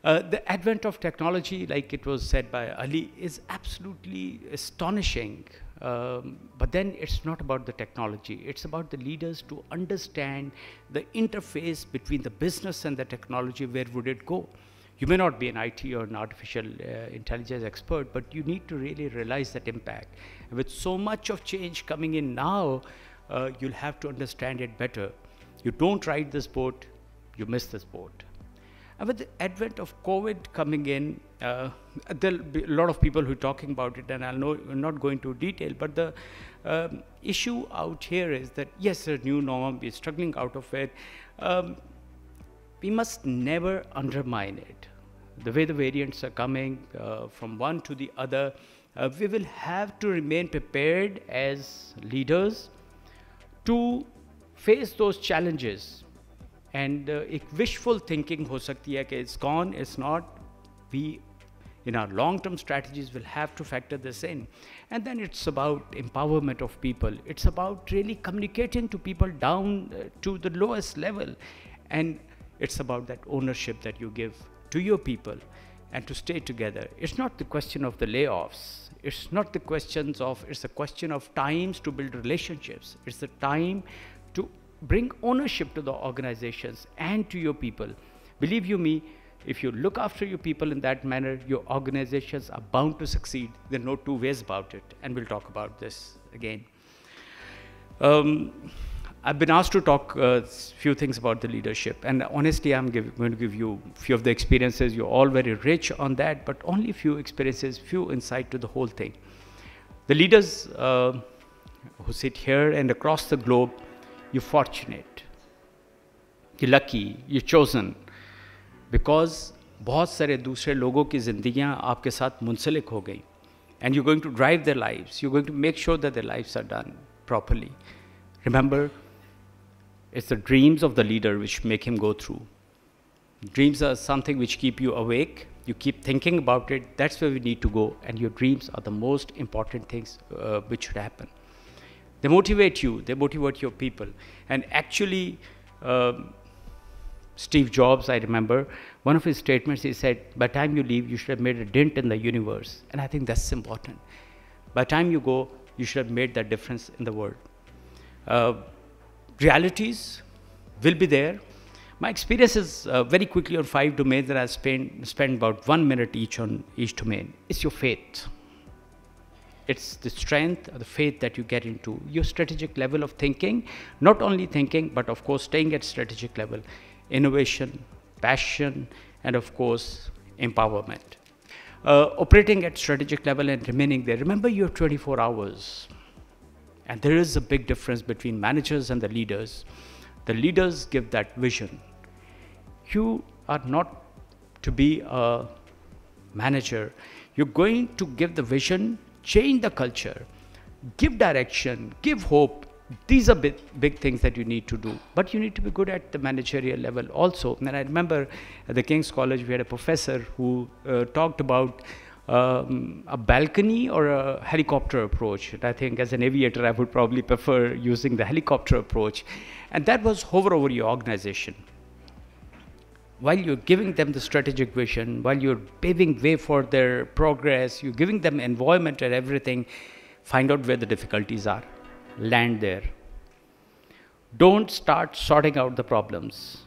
The advent of technology, like it was said by Ali, is absolutely astonishing. But then it's not about the technology. It's about the leaders to understand the interface between the business and the technology. Where would it go? You may not be an IT or an artificial intelligence expert, but you need to really realize that impact. And with so much of change coming in now, you'll have to understand it better. You don't ride this boat, you miss this boat. And with the advent of COVID coming in, there'll be a lot of people who are talking about it, and I'm not going into detail, but the issue out here is that, yes, there's a new norm, we're struggling out of it. We must never undermine it. The way the variants are coming from one to the other, we will have to remain prepared as leaders to face those challenges. And एक wishful thinking हो सकती है कि it's gone, it's not. We, in our long-term strategies, will have to factor this in. And then it's about empowerment of people. It's about really communicating to people down to the lowest level. And it's about that ownership that you give to your people and to stay together. It's not the question of the layoffs. It's not the questions of, it's a question of times to build relationships. It's the time to bring ownership to the organizations and to your people. Believe you me, if you look after your people in that manner, your organizations are bound to succeed. There are no two ways about it, and we'll talk about this again. I've been asked to talk a few things about the leadership, and honestly, I'm going to give you a few of the experiences. You're all very rich on that, but only a few experiences, few insight to the whole thing. The leaders who sit here and across the globe, you're fortunate, you're lucky, you're chosen, because बहुत सारे दूसरे लोगों की ज़िंदगियाँ आपके साथ मुंसलिक हो गई, and you're going to drive their lives. You're going to make sure that their lives are done properly. Remember, it's the dreams of the leader which make him go through. Dreams are something which keep you awake. You keep thinking about it. That's where we need to go, and your dreams are the most important things which should happen. They motivate you, they motivate your people. And actually, Steve Jobs, I remember, one of his statements, he said, by the time you leave, you should have made a dent in the universe. And I think that's important. By the time you go, you should have made that difference in the world. Realities will be there. My experience is very quickly on 5 domains that I spend about 1 minute each on each domain. It's your faith. It's the strength, the faith that you get into, your strategic level of thinking, not only thinking, but of course staying at strategic level, innovation, passion, and of course, empowerment. Operating at strategic level and remaining there. Remember, you have 24 hours. And there is a big difference between managers and the leaders. The leaders give that vision. You are not to be a manager. You're going to give the vision, change the culture, give direction, give hope. These are big things that you need to do. But you need to be good at the managerial level also. And I remember at the King's College, we had a professor who talked about a balcony or a helicopter approach. And I think as an aviator, I would probably prefer using the helicopter approach. And that was hover over your organization. While you're giving them the strategic vision, while you're paving way for their progress, you're giving them environment and everything, find out where the difficulties are. Land there. Don't start sorting out the problems.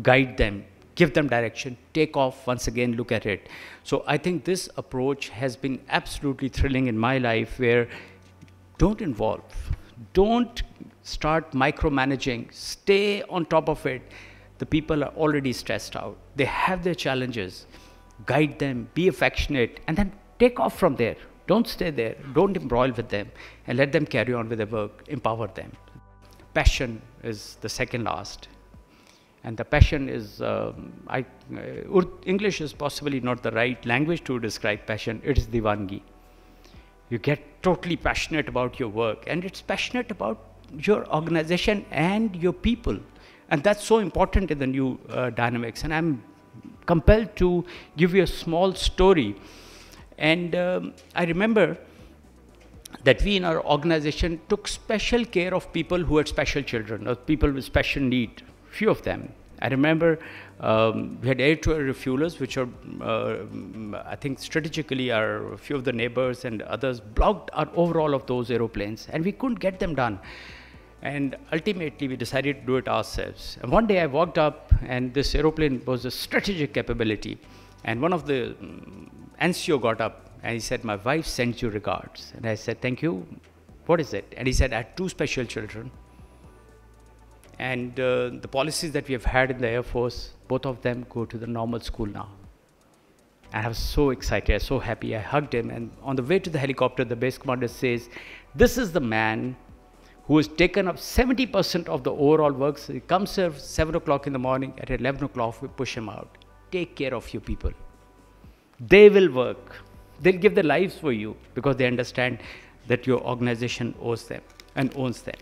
Guide them. Give them direction. Take off once again, look at it. So I think this approach has been absolutely thrilling in my life, where don't involve. Don't start micromanaging. Stay on top of it. The people are already stressed out. They have their challenges. Guide them, be affectionate, and then take off from there. Don't stay there. Don't embroil with them, and let them carry on with their work. Empower them. Passion is the second last. And the passion is, English is possibly not the right language to describe passion. It is divangi. You get totally passionate about your work, and it's passionate about your organization and your people. And that's so important in the new dynamics. And I'm compelled to give you a small story. And I remember that we in our organization took special care of people who had special children, or people with special need, few of them. I remember we had air-to-air refuelers, which are, I think, strategically, a few of the neighbors and others blocked our overall of those aeroplanes, and we couldn't get them done. And ultimately, we decided to do it ourselves. And one day, I walked up, and this aeroplane was a strategic capability. And one of the NCO got up, and he said, "My wife sends you regards." And I said, "Thank you. What is it?" And he said, "I had 2 special children. And the policies that we have had in the Air Force, both of them go to the normal school now." And I was so excited, I was so happy. I hugged him. And on the way to the helicopter, the base commander says, "This is the man who has taken up 70% of the overall work. So he comes here 7 o'clock in the morning. At 11 o'clock, we push him out. Take care of your people. They will work. They'll give their lives for you because they understand that your organization owes them and owns them."